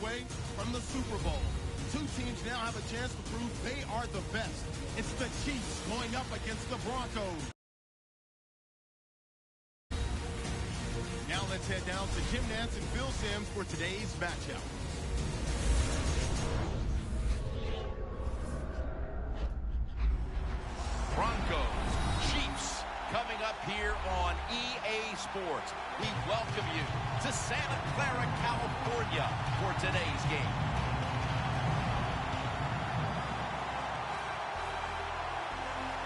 away from the Super Bowl. Two teams now have a chance to prove they are the best. It's the Chiefs going up against the Broncos. Now let's head down to Jim Nantz and Phil Simms for today's matchup. Broncos, Chiefs, coming up here on EA Sports. We welcome you to Santa Clara, California for today's game.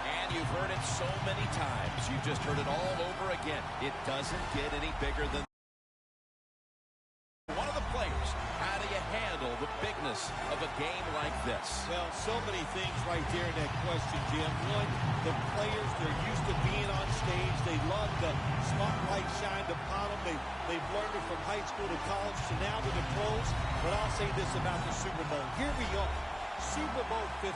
And you've heard it so many times. You just heard it all over again. It doesn't get any bigger than one of the players. How do you handle the bigness of a game like this? Well, so many things right there in that question, Jim. One, the players, they're used to being on stage. They love the spotlight shined upon them. They've learned it from high school to college to now to the pros. But I'll say this about the Super Bowl. Here we are, Super Bowl 50.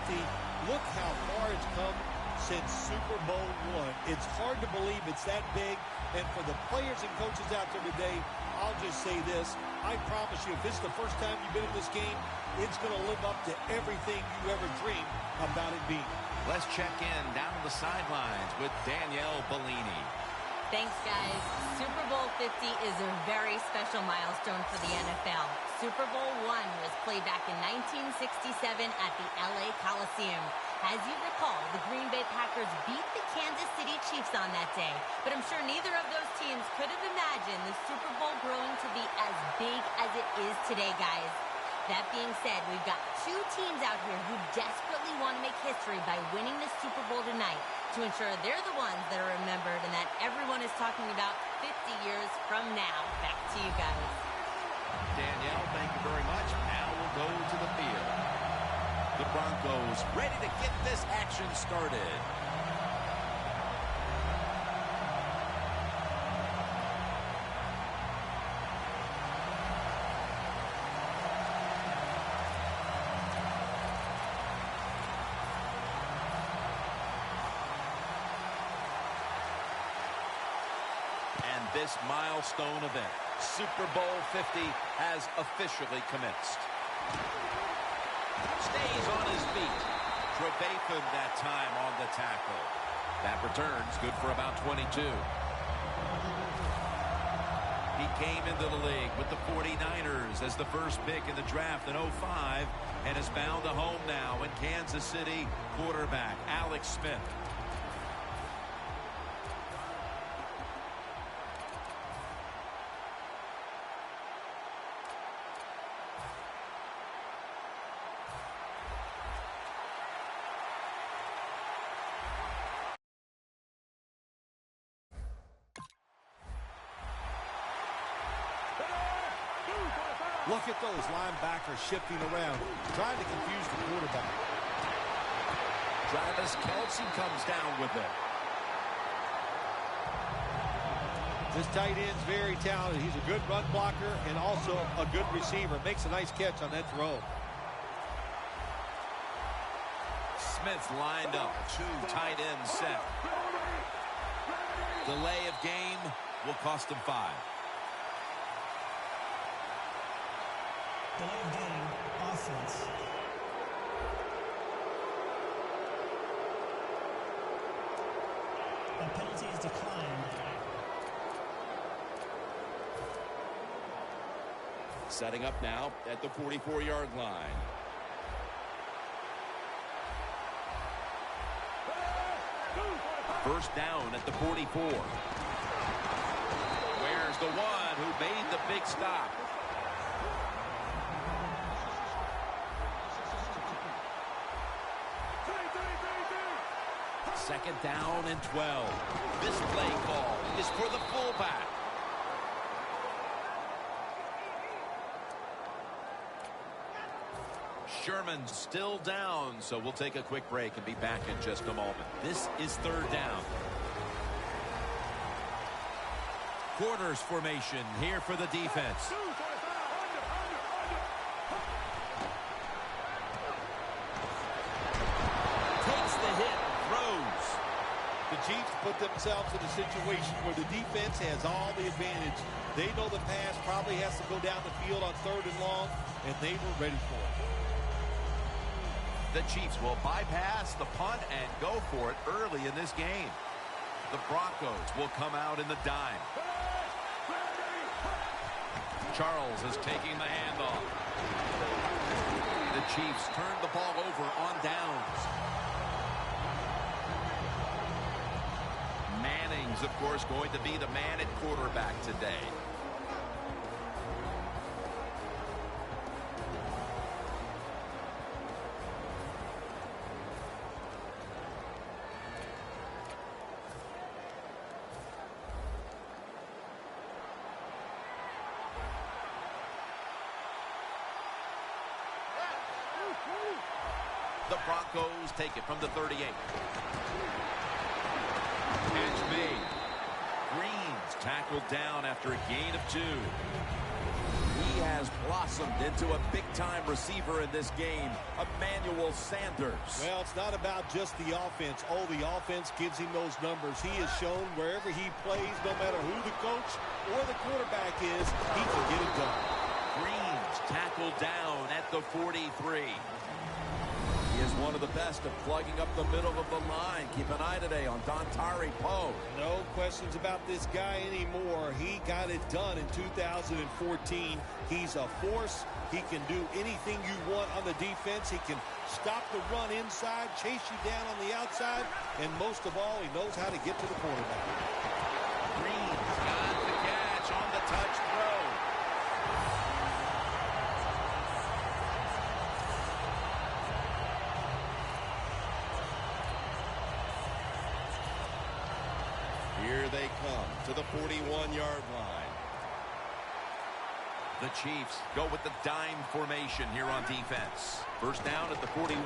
Look how far it's come since Super Bowl I. It's hard to believe it's that big. And for the players and coaches out there today, I'll just say this. I promise you, if this is the first time you've been in this game, it's going to live up to everything you ever dreamed about it being. Let's check in down on the sidelines with Danielle Bellini. Thanks, guys. Super Bowl 50 is a very special milestone for the NFL. Super Bowl I was played back in 1967 at the LA Coliseum. As you recall, the Green Bay Packers beat the Kansas City Chiefs on that day. But I'm sure neither of those teams could have imagined the Super Bowl growing to be as big as it is today, guys. That being said, we've got two teams out here who desperately want to make history by winning the Super Bowl tonight to ensure they're the ones that are remembered and that everyone is talking about 50 years from now. Back to you guys. Danielle, thank you very much. Now we'll go to the field. The Broncos ready to get this action started. And this milestone event, Super Bowl 50, has officially commenced. Stays on his feet. Trevathan that time on the tackle. That return's good for about 22. He came into the league with the 49ers as the first pick in the draft in 05 and has found a home now in Kansas City. Quarterback Alex Smith. Look at those linebackers shifting around, trying to confuse the quarterback. Travis Kelce comes down with it. This tight end's very talented. He's a good run blocker and also a good receiver. Makes a nice catch on that throw. Smith lined up. Two tight ends set. Delay of game will cost him 5. Delay of game, offense. The penalty is declined. Setting up now at the 44-yard line. First down at the 44. Where's the one who made the big stop? Second down and 12. This play call is for the fullback. Sherman's still down, so we'll take a quick break and be back in just a moment. This is third down. Quarters formation here for the defense. Takes the hit, throws. The Chiefs put themselves in a situation where the defense has all the advantage. They know the pass probably has to go down the field on 3rd and long, and they were ready for it. The Chiefs will bypass the punt and go for it early in this game. The Broncos will come out in the dime. Charles is taking the handoff. The Chiefs turn the ball over on downs. Manning's, of course, going to be the man at quarterback today. The Broncos take it from the 38. Catch made. Green's tackled down after a gain of 2. He has blossomed into a big-time receiver in this game, Emmanuel Sanders. Well, it's not about just the offense. Oh, the offense gives him those numbers. He has shown wherever he plays, no matter who the coach or the quarterback is, he can get it done. Green's tackled down at the 43. He is one of the best of plugging up the middle of the line. Keep an eye today on Dontari Poe. No questions about this guy anymore. He got it done in 2014. He's a force. He can do anything you want on the defense. He can stop the run inside, chase you down on the outside, and most of all, he knows how to get to the quarterback. Green's got the catch on the touch throw. Here they come to the 41-yard line. The Chiefs go with the dime formation here on defense. First down at the 41.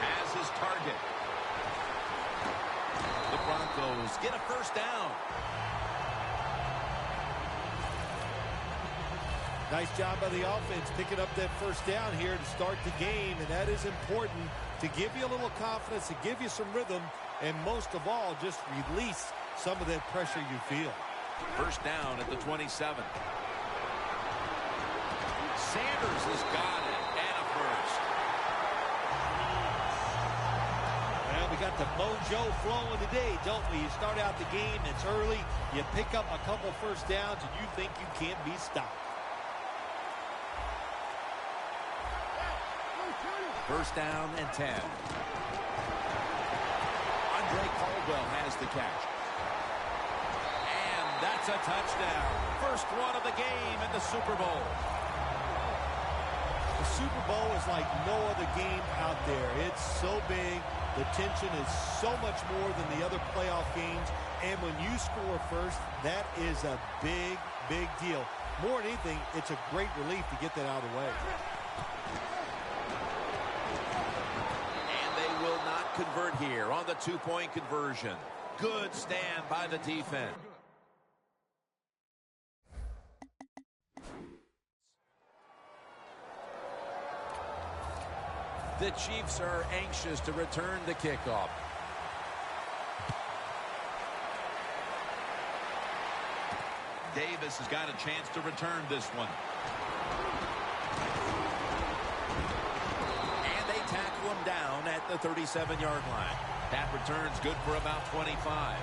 Has his target. The Broncos get a first down. Nice job by the offense picking up that first down here to start the game, and that is important to give you a little confidence, to give you some rhythm, and most of all, just release some of that pressure you feel. First down at the 27. Sanders has got it, and a first. Well, we got the mojo flowing today, don't we? You start out the game, it's early, you pick up a couple first downs, and you think you can't be stopped. First down and 10. Andre Caldwell has the catch. And that's a touchdown. First one of the game in the Super Bowl. The Super Bowl is like no other game out there. It's so big. The tension is so much more than the other playoff games. And when you score first, that is a big, big deal. More than anything, it's a great relief to get that out of the way. Will not convert here on the two-point conversion. Good stand by the defense. The Chiefs are anxious to return the kickoff. Davis has got a chance to return this one. Tackle him down at the 37-yard line. That return's good for about 25.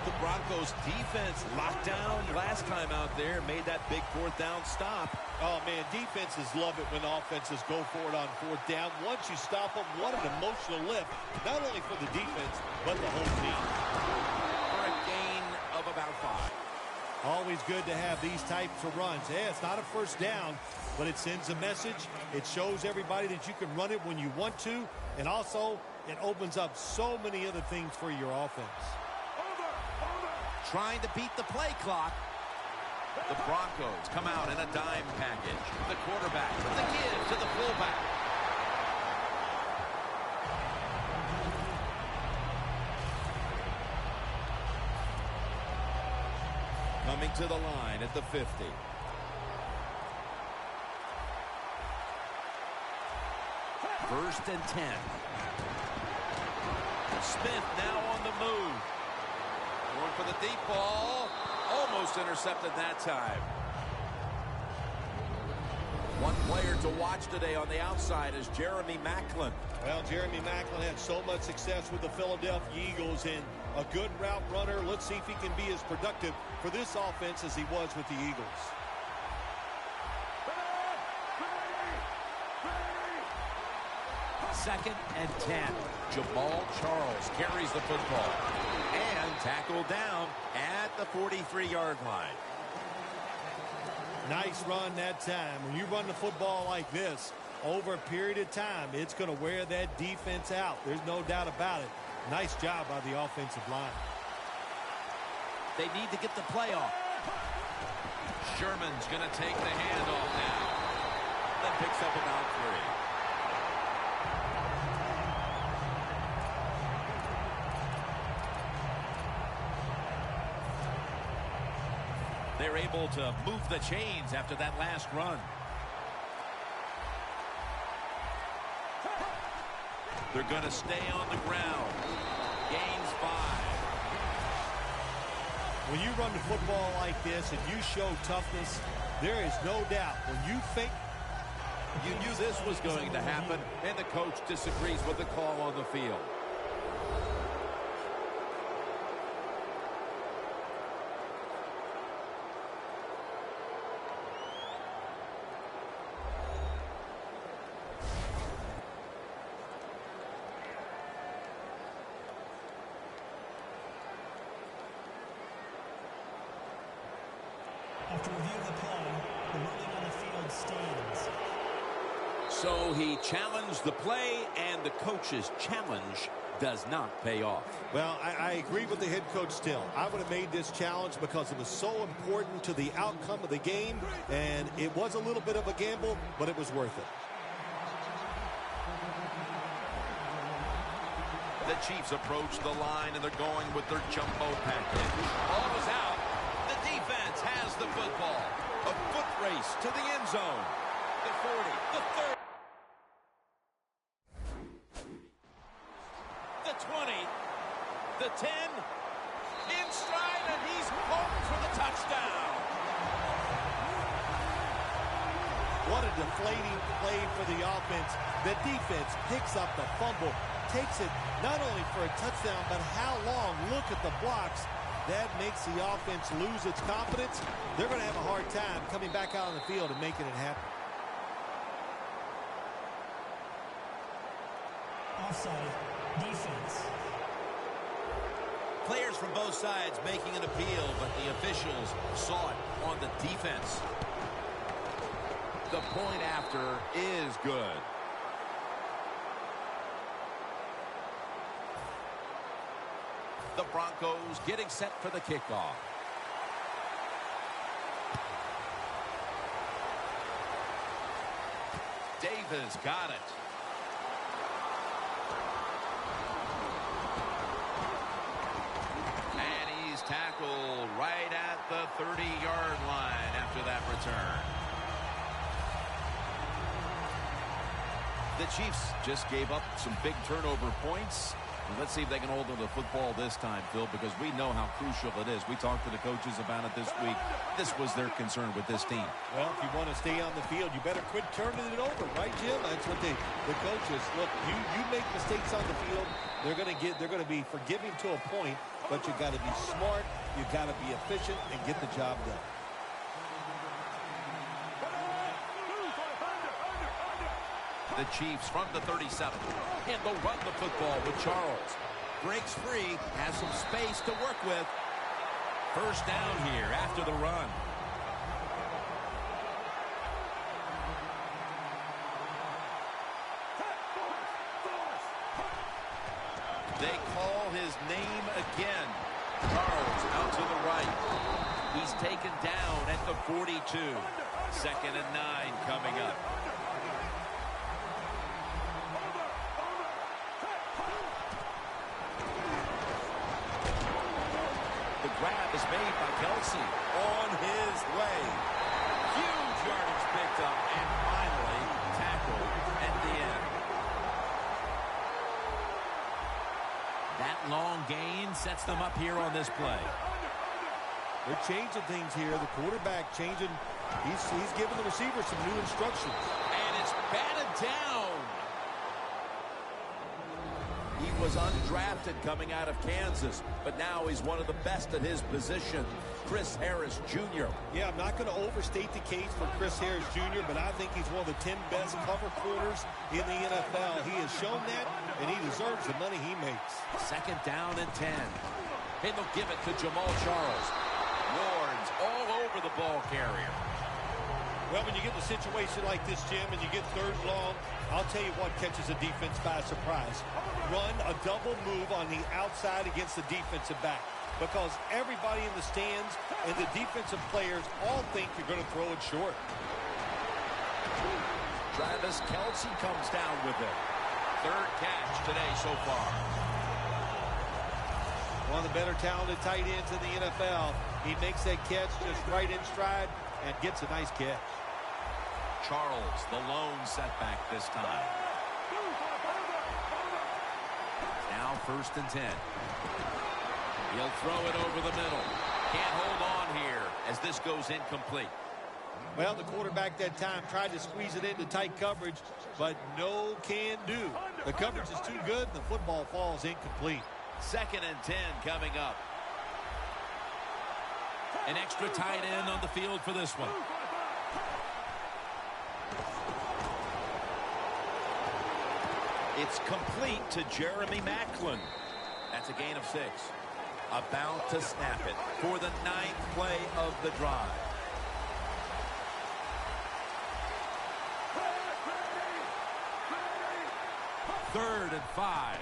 The Broncos defense locked down last time out there, made that big fourth down stop. Oh, man, defenses love it when offenses go for it on fourth down. Once you stop them, what an emotional lift, not only for the defense, but the whole team. For a gain of about 5. Always good to have these types of runs. Yeah, it's not a first down, but it sends a message. It shows everybody that you can run it when you want to, and also it opens up so many other things for your offense. Trying to beat the play clock. The Broncos come out in a dime package. The quarterback with the give to the fullback. Coming to the line at the 50. First and 10. Smith now on the move. Going for the deep ball. Almost intercepted that time. One player to watch today on the outside is Jeremy Maclin. Well, Jeremy Maclin had so much success with the Philadelphia Eagles and a good route runner. Let's see if he can be as productive for this offense as he was with the Eagles. Second and 10. Jamal Charles carries the football and tackled down at the 43-yard line. Nice run that time. When you run the football like this over a period of time, it's going to wear that defense out. There's no doubt about it. Nice job by the offensive line. They need to get the play off. Sherman's going to take the handoff now. Then picks up about 3. They're able to move the chains after that last run. They're going to stay on the ground. Gains 5. When you run the football like this and you show toughness, there is no doubt when you think you knew this was going to happen, and the coach disagrees with the call on the field. After reviewing the play, the ruling on the field stands. So he challenged the play, and the coach's challenge does not pay off. Well, I agree with the head coach still. I would have made this challenge because it was so important to the outcome of the game, and it was a little bit of a gamble, but it was worth it. The Chiefs approach the line, and they're going with their jumbo package. Ball is out. The defense has the football. A foot race to the end zone. The 40, the 30. The 20, the 10, in stride, and he's home for the touchdown. What a deflating play for the offense. The defense picks up the fumble, takes it not only for a touchdown, but how long? Look at the blocks. That makes the offense lose its confidence. They're going to have a hard time coming back out on the field and making it happen. Offside. Defense. Players from both sides making an appeal, but the officials saw it on the defense. The point after is good. The Broncos getting set for the kickoff. Davis got it. And he's tackled right at the 30-yard line after that return. The Chiefs just gave up some big turnover points. Let's see if they can hold on to the football this time, Phil, because we know how crucial it is. We talked to the coaches about it this week. This was their concern with this team. Well, if you want to stay on the field, you better quit turning it over, right, Jim? That's what the coaches look. You make mistakes on the field, they're going to be forgiving to a point, but you got to be smart, you got to be efficient, and get the job done. The Chiefs from the 37, and they'll run the football with Charles. Breaks free, has some space to work with. First down here after the run. They call his name again. Charles out to the right. He's taken down at the 42. 2nd and 9 coming up. The grab is made by Kelsey on his way. Huge yardage picked up and finally tackled at the end. sets them up here on this play. They're changing things here. The quarterback changing. He's giving the receiver some new instructions. And it's batted down. He was undrafted coming out of Kansas, but now he's one of the best at his position. Chris Harris Jr. Yeah, I'm not going to overstate the case for Chris Harris Jr., but I think he's one of the 10 best cover corners in the NFL. He has shown that, and he deserves the money he makes. 2nd down and 10. And they'll give it to Jamal Charles. Ward's all over the ball carrier. Well, when you get in a situation like this, Jim, and you get 3rd and long, I'll tell you what catches a defense by surprise. Run a double move on the outside against the defensive back, because everybody in the stands and the defensive players all think you're going to throw it short. Travis Kelce comes down with it. 3rd catch today so far. One of the better talented tight ends in the NFL. He makes that catch just right in stride and gets a nice catch. Charles, the lone setback this time. Now 1st and 10. He'll throw it over the middle. Can't hold on here as this goes incomplete. Well, the quarterback that time tried to squeeze it into tight coverage, but no can do. The coverage is too good, and the football falls incomplete. 2nd and 10 coming up. An extra tight end on the field for this one. It's complete to Jeremy Maclin. That's a gain of 6. About to snap it for the 9th play of the drive. Third and 5.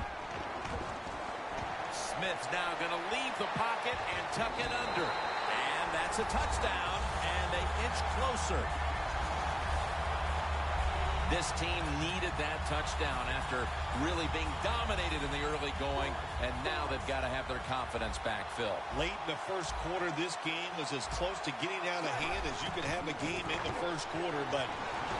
Smith's now going to leave the pocket and tuck it under. And that's a touchdown, and they inch closer. This team needed that touchdown after really being dominated in the early going, and now they've got to have their confidence back, Phil. Late in the 1st quarter, this game was as close to getting out of hand as you could have a game in the 1st quarter, but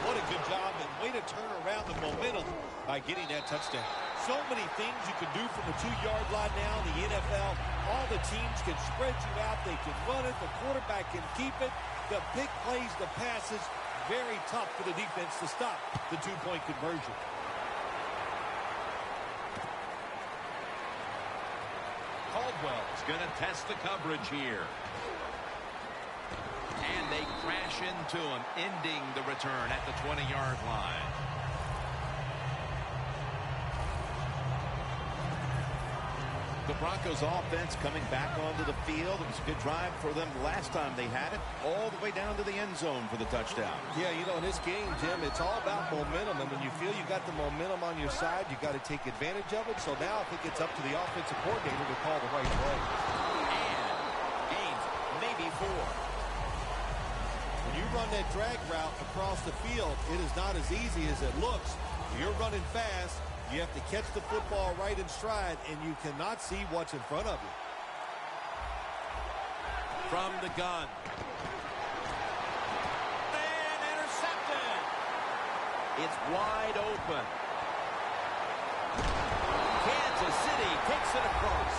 what a good job and way to turn around the momentum by getting that touchdown. So many things you can do from the 2-yard line now in the NFL. All the teams can spread you out. They can run it. The quarterback can keep it. The big plays, the passes, very tough for the defense to stop the 2-point conversion. Caldwell's going to test the coverage here. And they crash into him, ending the return at the 20-yard line. The Broncos offense coming back onto the field. It was a good drive for them last time they had it, all the way down to the end zone for the touchdown. Yeah, you know, in this game, Jim, it's all about momentum. And when you feel you got the momentum on your side, you got to take advantage of it. So now I think it's up to the offensive coordinator to call the right play. And gains maybe 4. When you run that drag route across the field, it is not as easy as it looks. You're running fast. You have to catch the football right in stride, and you cannot see what's in front of you. From the gun. And intercepted. It's wide open. Kansas City takes it across.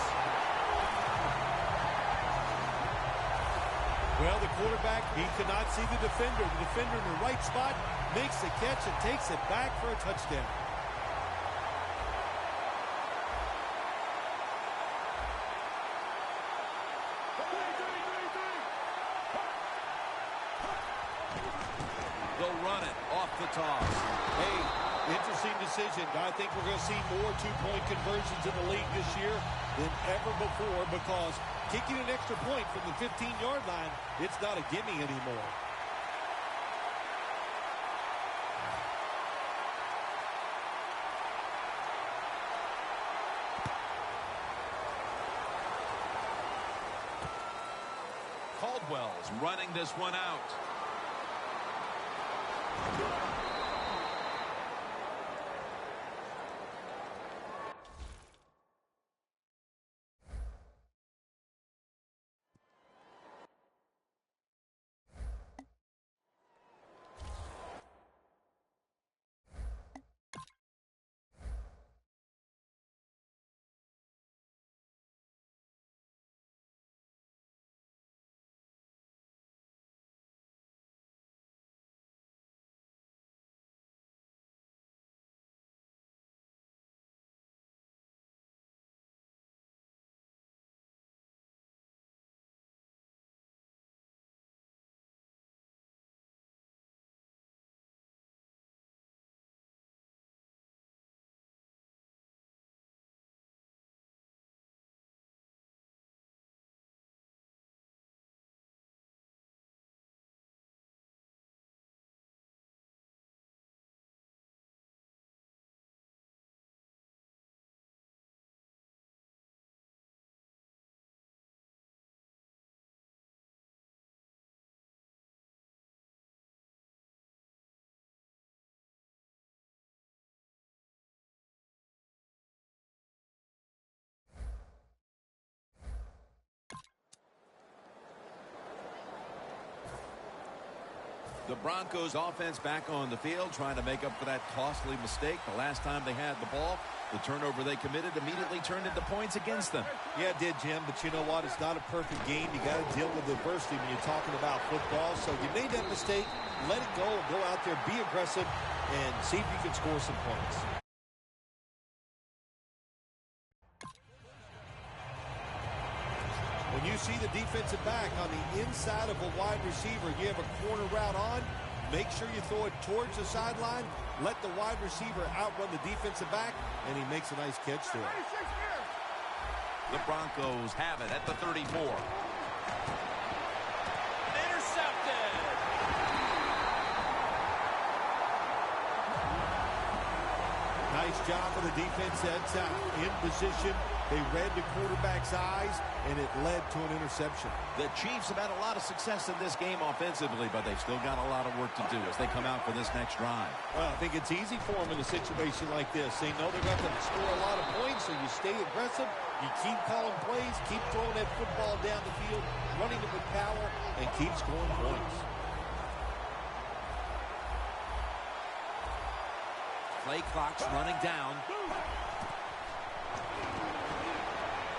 Well, the quarterback, he could not see the defender. The defender in the right spot makes the catch and takes it back for a touchdown. They'll run it off the toss. Hey, interesting decision. I think we're going to see more 2-point conversions in the league this year than ever before, because kicking an extra point from the 15-yard line, it's not a gimme anymore. Caldwell's running this one out. The Broncos offense back on the field trying to make up for that costly mistake. The last time they had the ball, the turnover they committed immediately turned into points against them. Yeah, it did, Jim, but you know what? It's not a perfect game. You got to deal with adversity when you're talking about football. So you made that mistake, let it go, and go out there, be aggressive, and see if you can score some points. When you see the defensive back on the inside of a wide receiver, you have a corner route on, make sure you throw it towards the sideline, let the wide receiver outrun the defensive back, and he makes a nice catch there. The Broncos have it at the 34. Intercepted! Nice job for the defense. That's in position. They read the quarterback's eyes, and it led to an interception. The Chiefs have had a lot of success in this game offensively, but they've still got a lot of work to do as they come out for this next drive. Well, I think it's easy for them in a situation like this. They know they're going to score a lot of points, so you stay aggressive, you keep calling plays, keep throwing that football down the field, running it with power, and keep scoring points. Play clock's running down.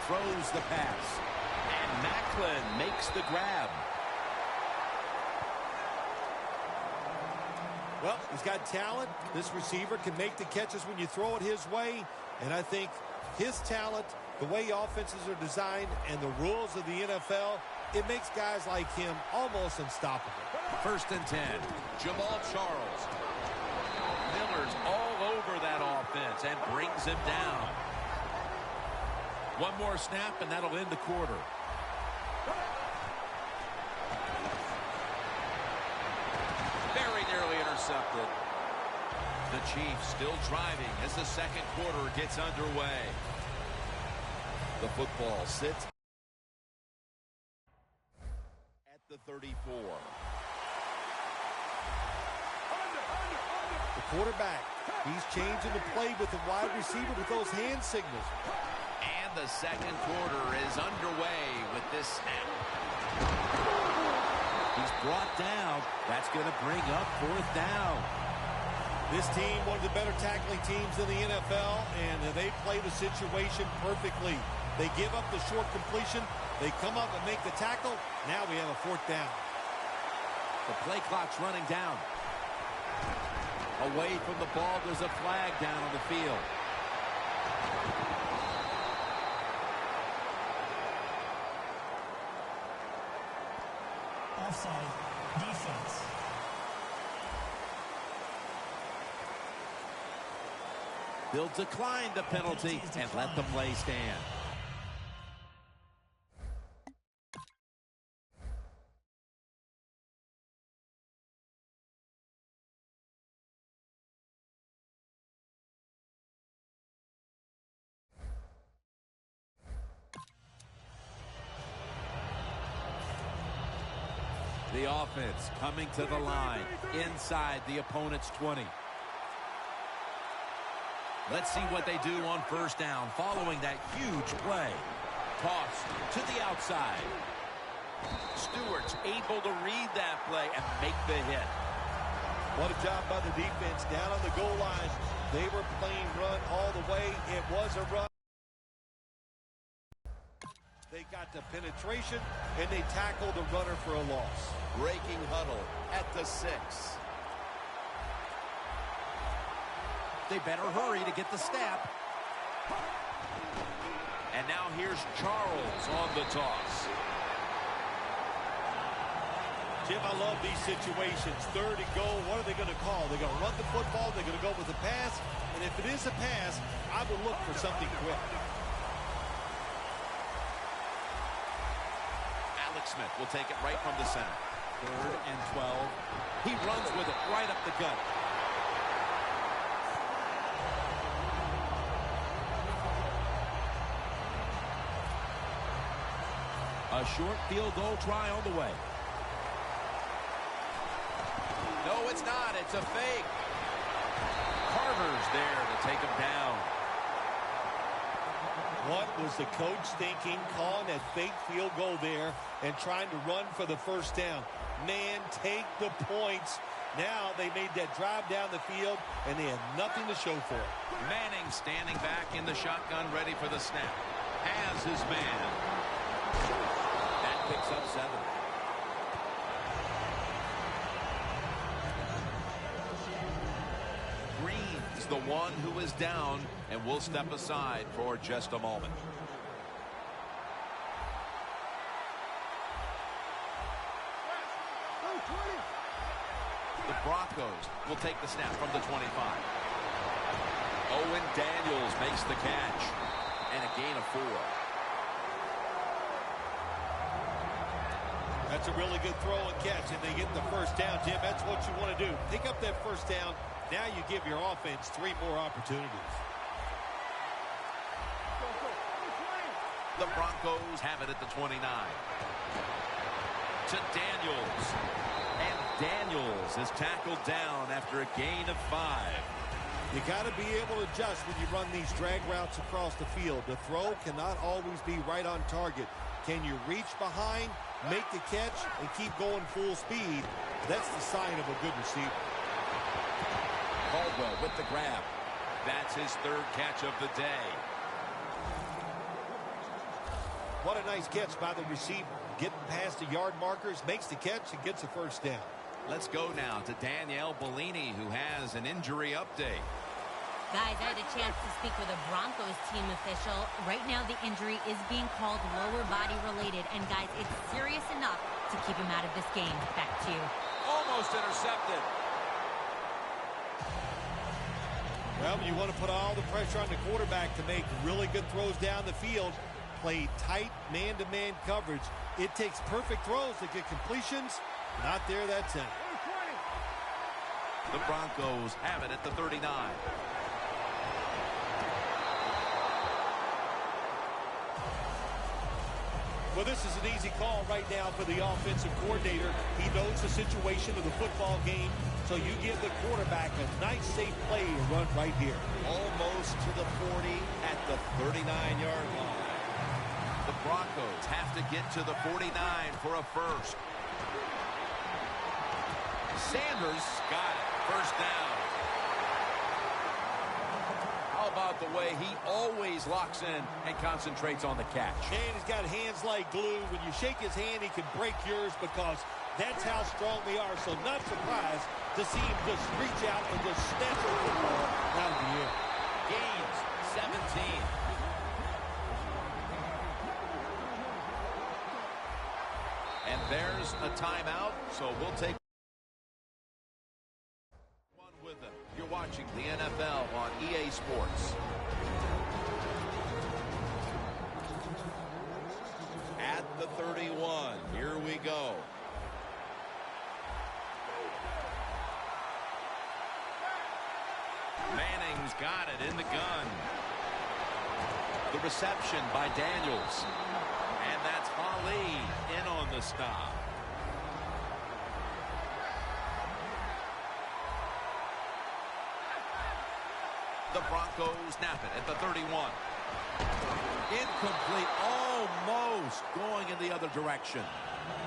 Throws the pass. And Macklin makes the grab. Well, he's got talent. This receiver can make the catches when you throw it his way. And I think his talent, the way offenses are designed, and the rules of the NFL, it makes guys like him almost unstoppable. 1st and 10. Jamal Charles. Miller's all over that offense and brings him down. One more snap, and that'll end the quarter. Very nearly intercepted. The Chiefs still driving as the second quarter gets underway. The football sits at the 34. The quarterback, he's changing the play with the wide receiver with those hand signals. And the second quarter is underway with this snap. He's brought down. That's going to bring up 4th down. This team, one of the better tackling teams in the NFL, and they play the situation perfectly. They give up the short completion. They come up and make the tackle. Now we have a 4th down. The play clock's running down. Away from the ball, there's a flag down on the field. Offside. Defense. They'll decline the penalty and let the play stand. The offense coming to the line inside the opponent's 20. Let's see what they do on 1st down following that huge play. Toss to the outside. Stewart's able to read that play and make the hit. What a job by the defense down on the goal line. They were playing run all the way. It was a run. They got the penetration, and they tackled the runner for a loss. Breaking huddle at the 6. They better hurry to get the snap. And now here's Charles on the toss. Jim, I love these situations. 3rd and goal, what are they going to call? They're going to run the football, they're going to go with a pass, and if it is a pass, I would look for something quick. Smith will take it right from the center. 3rd and 12. He runs with it right up the gut. A short field goal try on the way. No, it's not. It's a fake. Carter's there to take him down. What was the coach thinking, calling that fake field goal there and trying to run for the 1st down? man, take the points. Now they made that drive down the field, and they had nothing to show for it. Manning standing back in the shotgun, ready for the snap. Has his man. That picks up 7. Green's the one who is down, and will step aside for just a moment. The Broncos will take the snap from the 25. Owen Daniels makes the catch. And a gain of 4. That's a really good throw and catch, and they get the first down, Jim. That's what you want to do. Pick up that first down. Now you give your offense 3 more opportunities. The Broncos have it at the 29. To Daniels. And Daniels is tackled down after a gain of 5. You got to be able to adjust when you run these drag routes across the field. The throw cannot always be right on target. Can you reach behind, make the catch, and keep going full speed? That's the sign of a good receiver. Caldwell with the grab. That's his 3rd catch of the day. What a nice catch by the receiver. Getting past the yard markers, makes the catch, and gets the first down. Let's go now to Danielle Bellini, who has an injury update. Guys, I had a chance to speak with a Broncos team official. Right now, the injury is being called lower body related. And guys, it's serious enough to keep him out of this game. Back to you. Almost intercepted. Well, you want to put all the pressure on the quarterback to make really good throws down the field. Play tight man-to-man coverage. It takes perfect throws to get completions. Not there, that's it. The Broncos have it at the 39. Well, this is an easy call right now for the offensive coordinator. He knows the situation of the football game, so you give the quarterback a nice, safe play to run right here. Almost to the 40 at the 39-yard line. The Broncos have to get to the 49 for a first. Sanders got it. First down. How about the way he always locks in and concentrates on the catch? And he's got hands like glue. When you shake his hand, he can break yours because that's how strong they are. So not surprised to see him just reach out and just snatch the football out of the air. Gains 17. And there's a timeout, so we'll take one with them. You're watching the NFL on EA Sports. At the 31, here we go. Manning's got it in the gun. The reception by Daniels. And that's Ali in on the stop. The Broncos snap it at the 31. Incomplete, almost going in the other direction.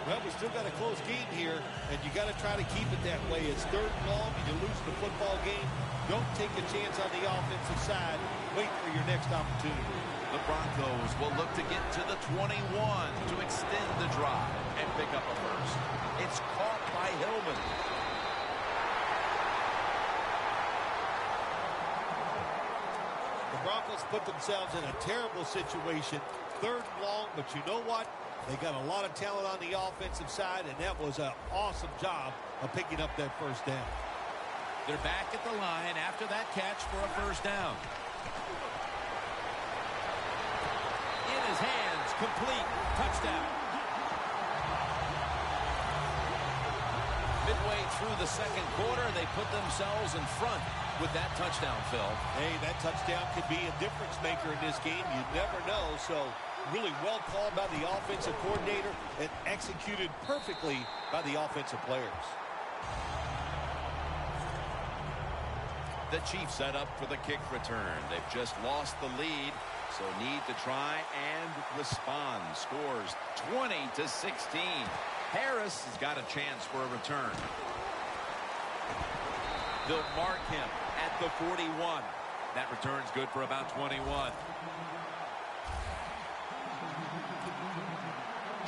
Well, we still got a close game here, and you got to try to keep it that way. It's 3rd and long, and you lose the football game. Don't take a chance on the offensive side. Wait for your next opportunity. The Broncos will look to get to the 21 to extend the drive and pick up a first. It's caught by Hillman. The Broncos put themselves in a terrible situation. 3rd and long, but you know what? They got a lot of talent on the offensive side, and that was an awesome job of picking up that first down. They're back at the line after that catch for a first down. In his hands, complete, touchdown. Midway through the 2nd quarter, they put themselves in front with that touchdown, Phil. Hey, that touchdown could be a difference maker in this game. You never know. So really well called by the offensive coordinator and executed perfectly by the offensive players. The Chiefs set up for the kick return. They've just lost the lead, so need to try and respond. Scores 20-16. Harris has got a chance for a return. They'll mark him at the 41. That return's good for about 21.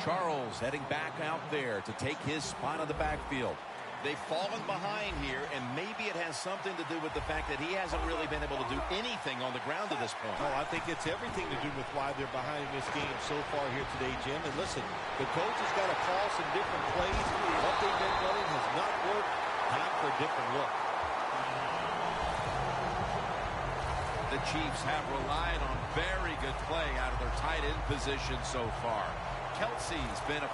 Charles heading back out there to take his spot on the backfield. They've fallen behind here, and maybe it has something to do with the fact that he hasn't really been able to do anything on the ground to this point. Oh, I think it's everything to do with why they're behind this game so far here today, Jim. And listen, the coach has got to call some different plays. What they've been running has not worked. Time for a different look. The Chiefs have relied on very good play out of their tight end position so far. Kelsey's been a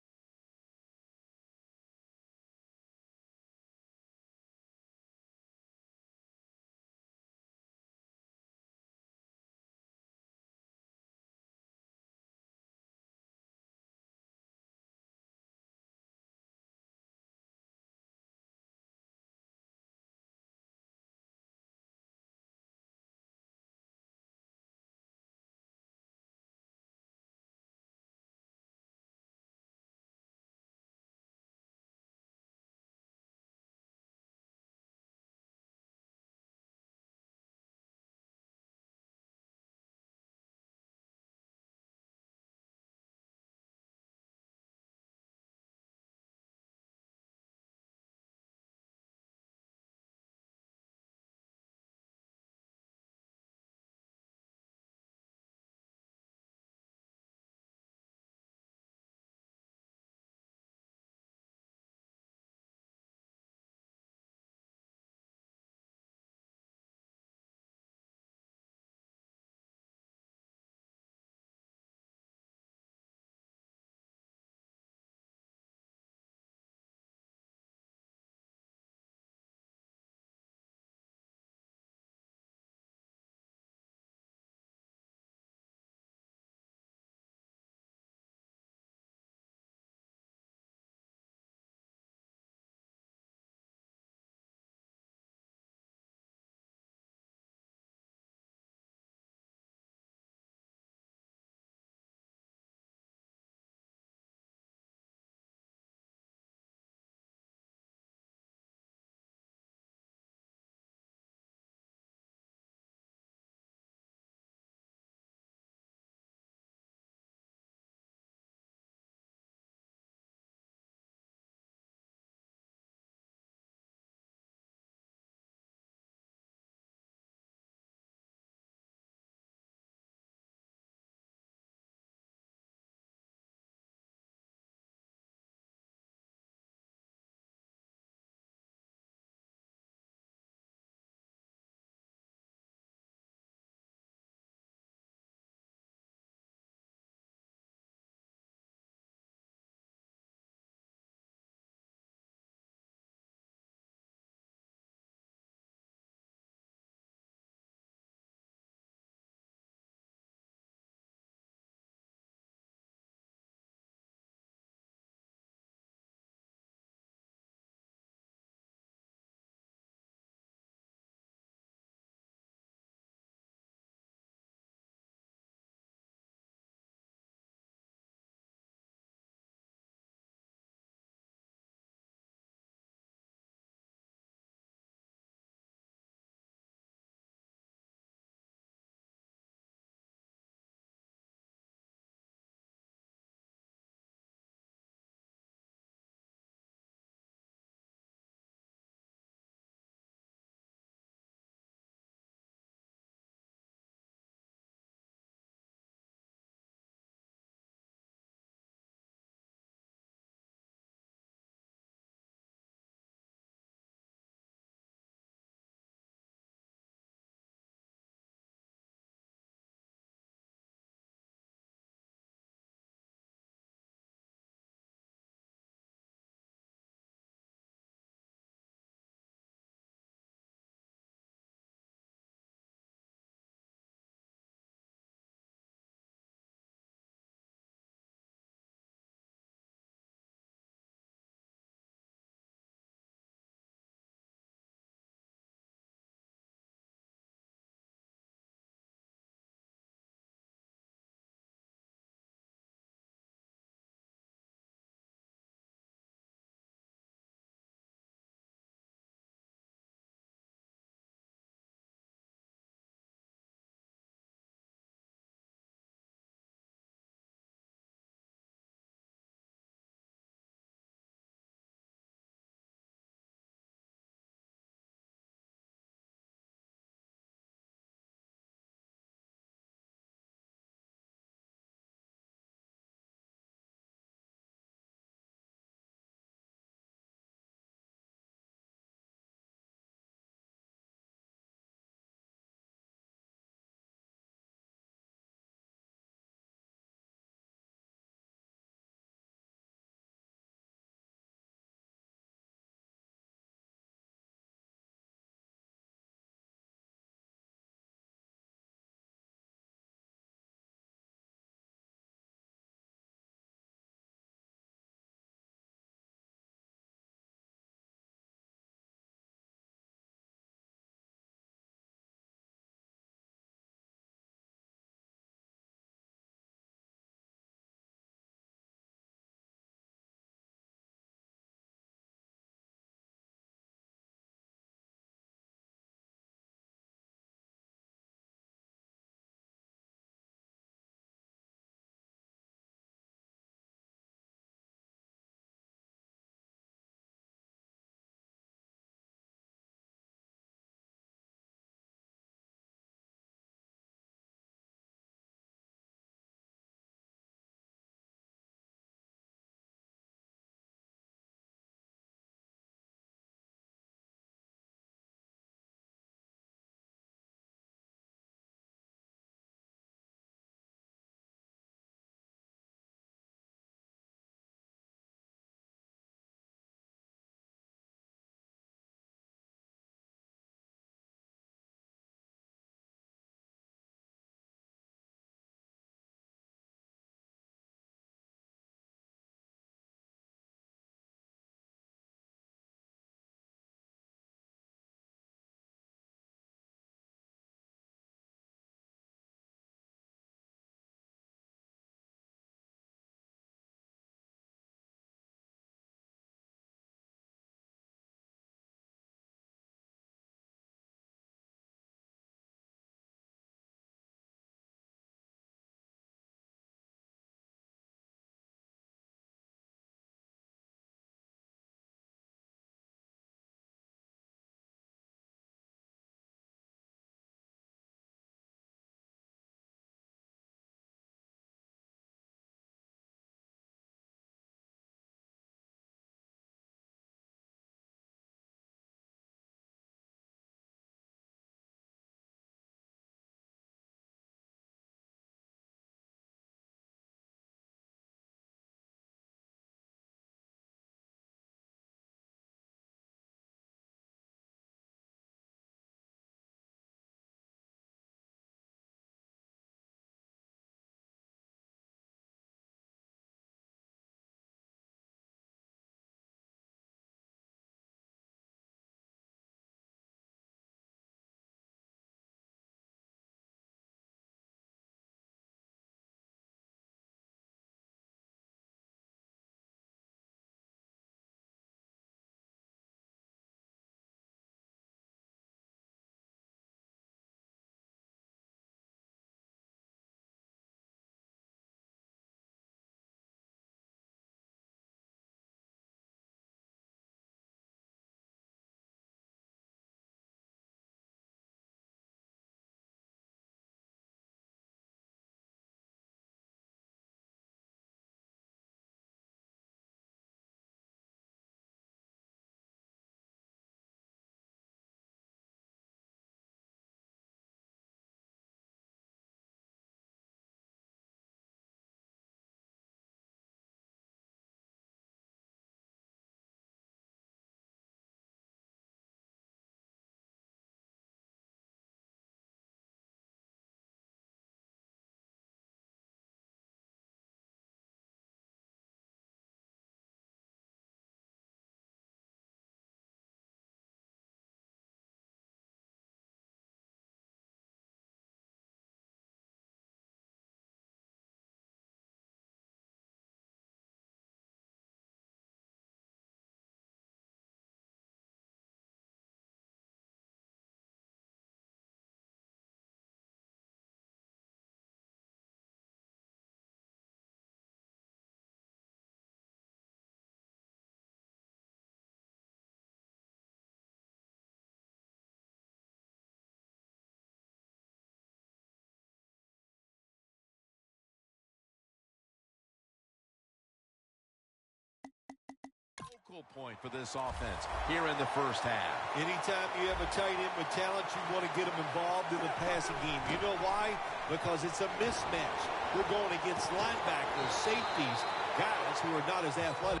focal point for this offense here in the first half. Anytime you have a tight end with talent, you want to get them involved in the passing game. You know why? Because it's a mismatch. We're going against linebackers, safeties, guys who are not as athletic.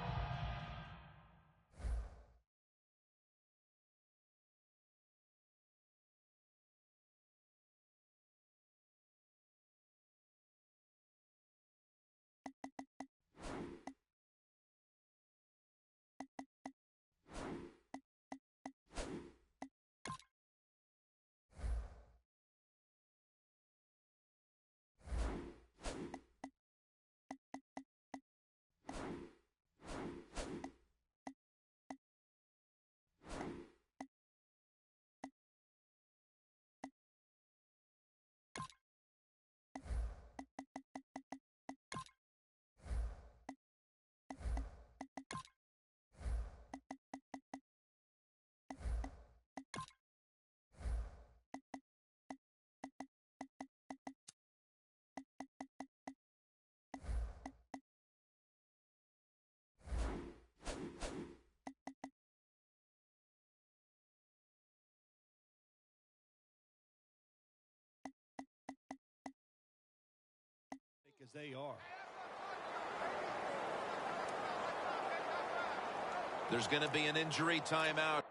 As they are. There's going to be an injury timeout.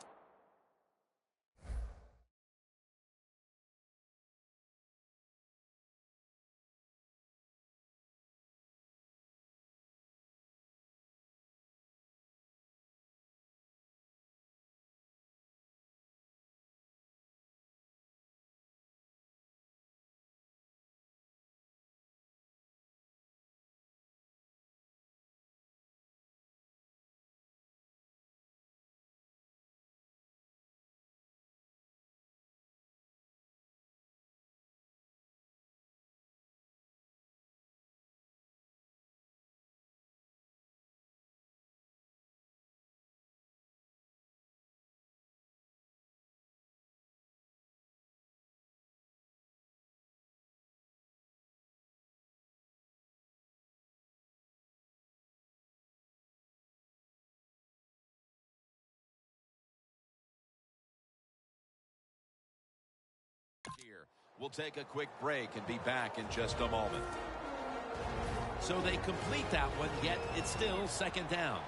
Here, we'll take a quick break and be back in just a moment. So they complete that one, yet it's still second down.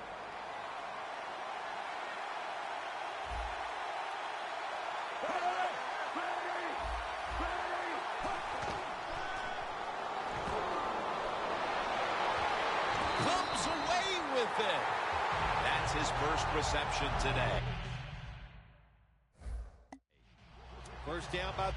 Comes away with it. That's his first reception today. First down by...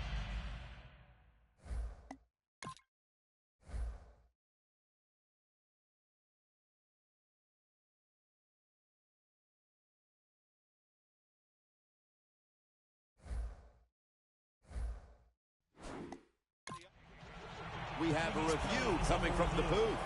We have a review coming from the booth.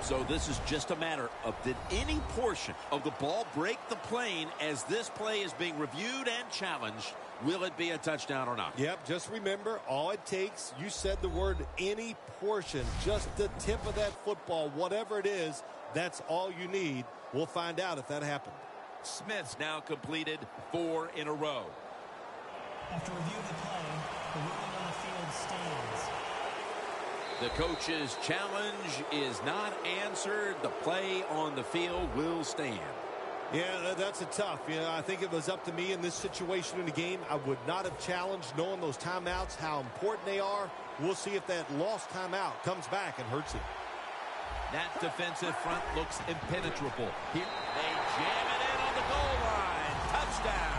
So this is just a matter of, did any portion of the ball break the plane as this play is being reviewed and challenged? Will it be a touchdown or not? Yep, just remember, all it takes, you said the word any portion, just the tip of that football, whatever it is, that's all you need. We'll find out if that happened. Smith's now completed 4 in a row. After review of the play, the ruling on the field stands. The coach's challenge is not answered. The play on the field will stand. Yeah, that's a tough. You know, I think if it was up to me in this situation in the game, I would not have challenged, knowing those timeouts, how important they are. We'll see if that lost timeout comes back and hurts him. That defensive front looks impenetrable. Here they jam it in on the goal line. Touchdown.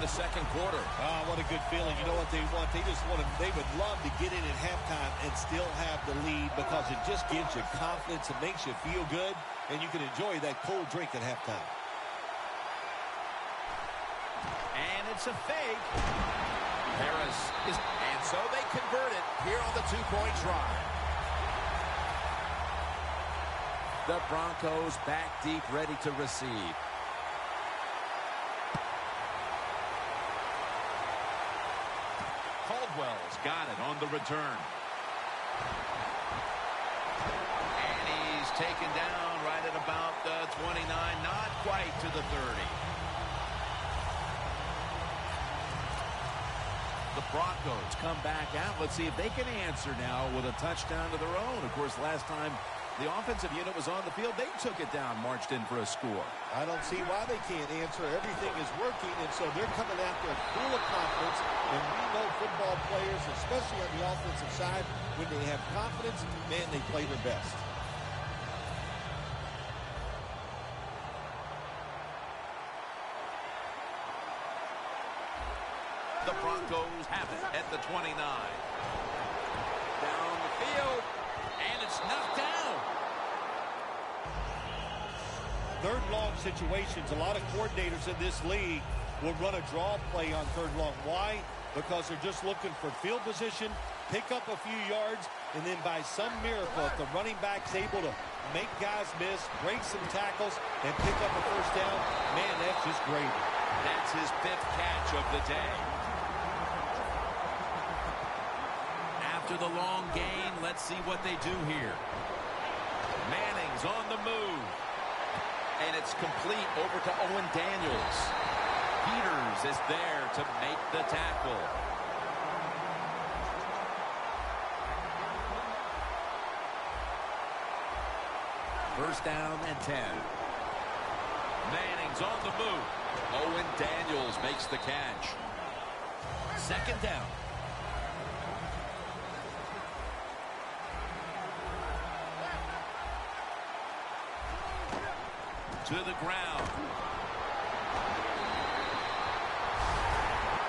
the second quarter. Oh, what a good feeling. You know what they want? They would love to get in at halftime and still have the lead because it just gives you confidence. It makes you feel good, and you can enjoy that cold drink at halftime. And it's a fake. Harris is, and so they convert it here on the two-point try. The Broncos back deep, ready to receive. Caldwell's got it on the return. And he's taken down right at about the 29, not quite to the 30. The Broncos come back out. Let's see if they can answer now with a touchdown of their own. Of course, last time the offensive unit was on the field, they took it down, marched in for a score. I don't see why they can't answer. Everything is working, and so they're coming out there full of confidence. And we know football players, especially on the offensive side, when they have confidence, man, they play their best. The Broncos have it at the 29. Down the field, and it's knocked down. Third long situations, a lot of coordinators in this league will run a draw play on third long. Why? Because they're just looking for field position, pick up a few yards, and then by some miracle, if the running back's able to make guys miss, break some tackles, and pick up a first down, man, that's just great. That's his 5th catch of the day. After the long gain, let's see what they do here. Manning's on the move. And it's complete over to Owen Daniels. Peters is there to make the tackle. First down and 10. Manning's on the move. Owen Daniels makes the catch. Second down. To the ground.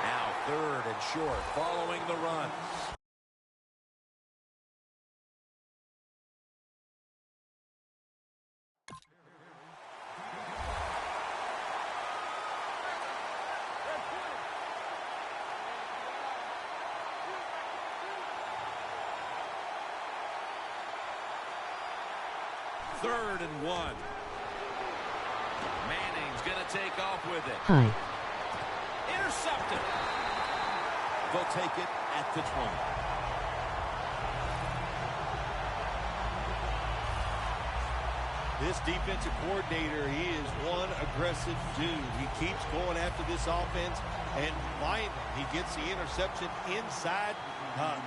Now 3rd and short following the run. Third and 1. Manning's going to take off with it. Intercepted. They'll take it at the 20. This defensive coordinator, he is one aggressive dude. He keeps going after this offense, and finally he gets the interception inside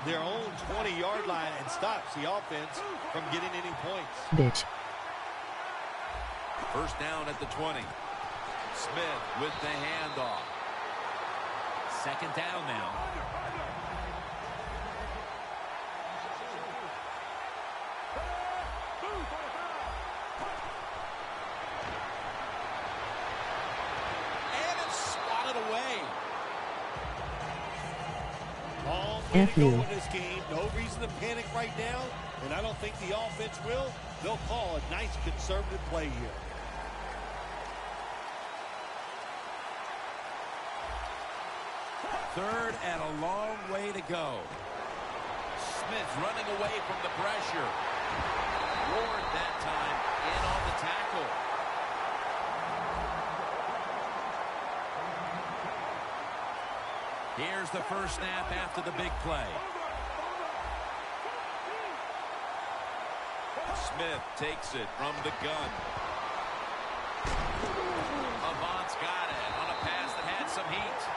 their own 20-yard line and stops the offense from getting any points. First down at the 20. Smith with the handoff. Second down now. And it's swatted away. Long way to go in this game. No reason to panic right now, and I don't think the offense will. They'll call a nice conservative play here. Third and a long way to go. Smith running away from the pressure. Ward that time in on the tackle. Here's the first snap after the big play. Smith takes it from the gun. Avant's got it on a pass that had some heat.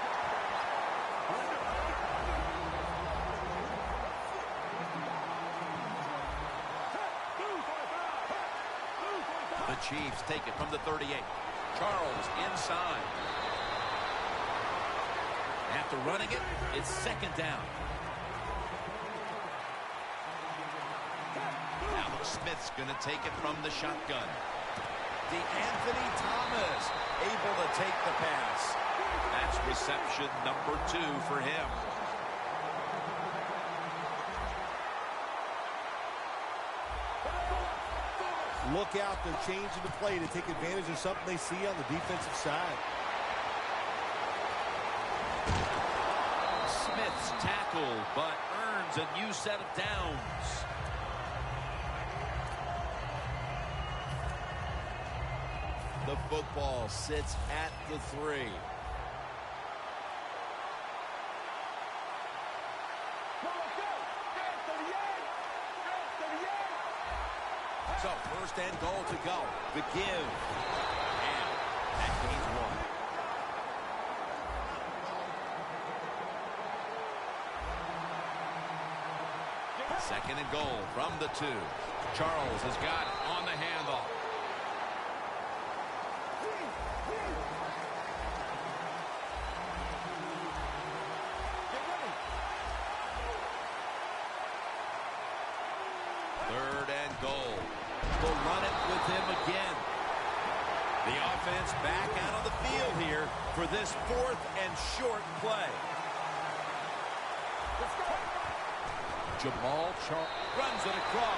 The Chiefs take it from the 38. Charles inside. After running it, it's second down. Alex Smith's going to take it from the shotgun. DeAnthony Thomas able to take the pass. That's reception number 2 for him. Look out, they're changing the play to take advantage of something they see on the defensive side. Smith's tackle, but earns a new set of downs. The football sits at the 3. So first and goal to go. The give. And that gains 1. Second and goal from the 2. Charles has got it on the handoff. Third and goal. Will run it with him again. The offense back out on the field here for this 4th and short play. Jamal Charles runs it across.